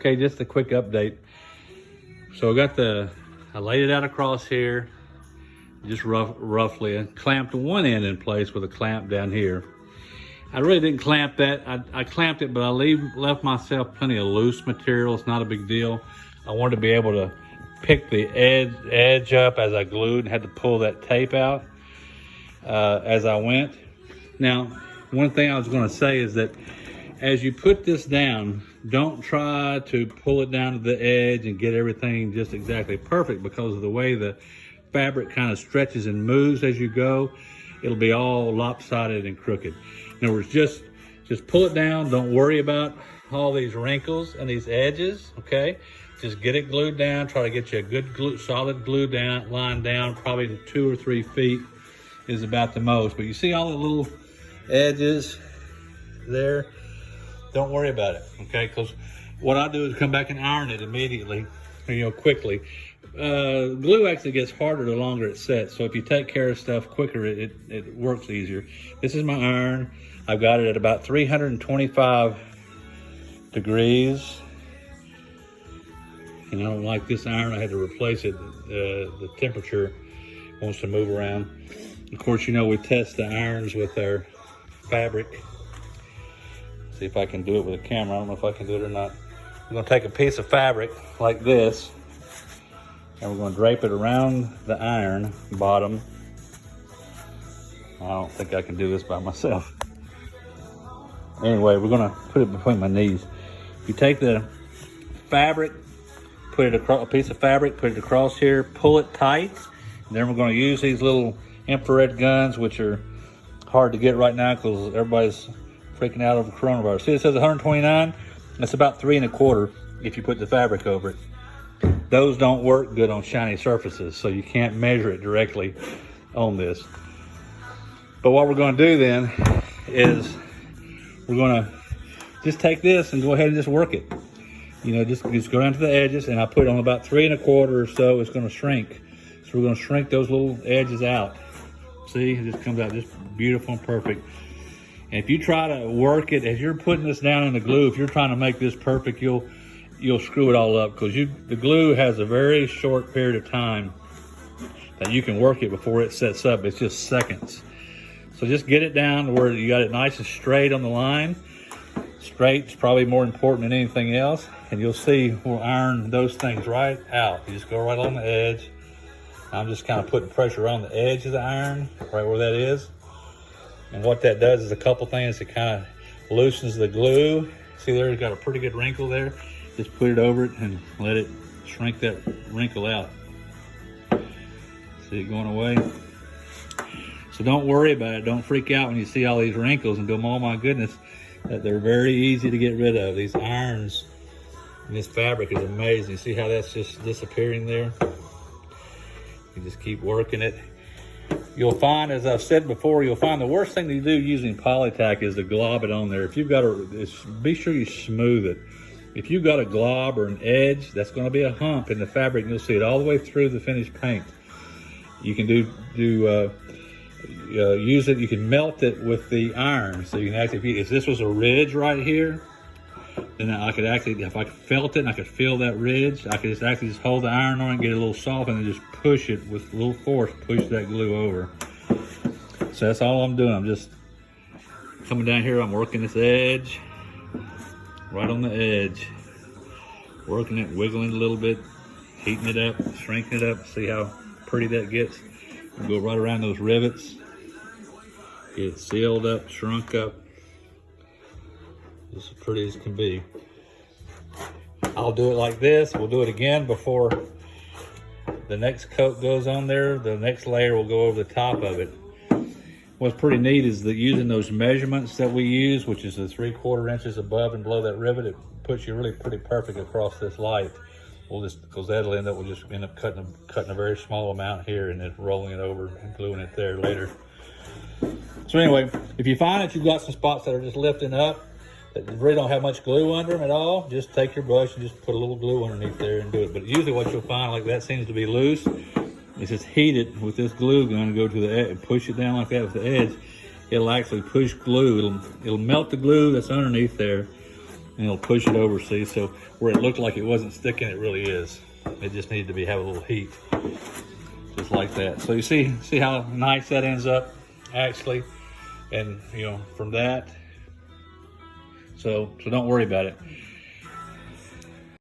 Okay, just a quick update. So I laid it out across here, just roughly, and clamped one end in place with a clamp down here. I really didn't clamp that. I clamped it, but I left myself plenty of loose material. It's not a big deal. I wanted to be able to pick the edge up as I glued and had to pull that tape out as I went. Now, one thing I was going to say is that as you put this down, don't try to pull it down to the edge and get everything just exactly perfect, because of the way the fabric kind of stretches and moves as you go. It'll be all lopsided and crooked. In other words, just pull it down. Don't worry about all these wrinkles and these edges, okay? Just get it glued down. Try to get you a good solid glue line down. Probably 2 or 3 feet is about the most. But you see all the little edges there? Don't worry about it, okay? Because what I do is come back and iron it immediately, quickly. Glue actually gets harder the longer it sets. So if you take care of stuff quicker, it works easier. This is my iron. I've got it at about 325 degrees. And I don't like this iron. I had to replace it. The temperature wants to move around. Of course, we test the irons with our fabric. See if I can do it with a camera. I don't know if I can do it or not. I'm gonna take a piece of fabric like this, and we're gonna drape it around the iron bottom. I don't think I can do this by myself. Anyway, we're gonna put it between my knees. You take the fabric, put it across, a piece of fabric, put it across here, pull it tight, and then we're gonna use these little infrared guns, which are hard to get right now because everybody's freaking out over coronavirus. See, it says 129. That's about 3 1/4 if you put the fabric over it. Those don't work good on shiny surfaces, so you can't measure it directly on this. But what we're going to do then is we're going to just take this and go ahead and just work it. Just go down to the edges, and I put it on about 3 1/4 or so. It's going to shrink. So we're going to shrink those little edges out. See, it just comes out just beautiful and perfect. And if you try to work it as you're putting this down in the glue, if you're trying to make this perfect, you'll screw it all up, because the glue has a very short period of time that you can work it before it sets up. It's just seconds. So just get it down to where you got it nice and straight on the line. Straight's probably more important than anything else. And you'll see we'll iron those things right out. You just go right on the edge. I'm just kind of putting pressure on the edge of the iron, right where that is. And what that does is a couple things. It kind of loosens the glue. See there, it's got a pretty good wrinkle there. Just put it over it and let it shrink that wrinkle out. See it going away? So don't worry about it. Don't freak out when you see all these wrinkles and go, oh my goodness, that they're very easy to get rid of. These irons and this fabric is amazing. See how that's just disappearing there? You just keep working it. You'll find, as I've said before, you'll find the worst thing to do using Polytack is to glob it on there. If you've got be sure you smooth it. If you've got a glob or an edge, that's going to be a hump in the fabric, and you'll see it all the way through the finished paint. You can use it. You can melt it with the iron, so you can actually. If this was a ridge right here, then I could actually, if I felt it and I could feel that ridge, I could just hold the iron on it, get it a little soft, and then just push it with a little force, push that glue over. So that's all I'm doing. I'm just coming down here, I'm working this edge, right on the edge, working it, wiggling a little bit, heating it up, shrinking it up, see how pretty that gets. Go right around those rivets, get it sealed up, shrunk up. Just as pretty as can be. I'll do it like this. We'll do it again before the next coat goes on there. The next layer will go over the top of it. What's pretty neat is that using those measurements that we use, which is the 3/4 inches above and below that rivet, it puts you really pretty perfect across this light. Because that'll end up, we'll just end up cutting a very small amount here and then rolling it over and gluing it there later. So anyway, if you find that you've got some spots that are just lifting up, that really don't have much glue under them at all, just take your brush and just put a little glue underneath there and do it. But usually what you'll find, like that seems to be loose, is just heat it with this glue gun and go to the edge, push it down like that with the edge. It'll actually push glue. It'll melt the glue that's underneath there, and it'll push it over, see? So where it looked like it wasn't sticking, it really is. It just needed to have a little heat, just like that. So you see how nice that ends up, actually? And, you know, from that, so don't worry about it.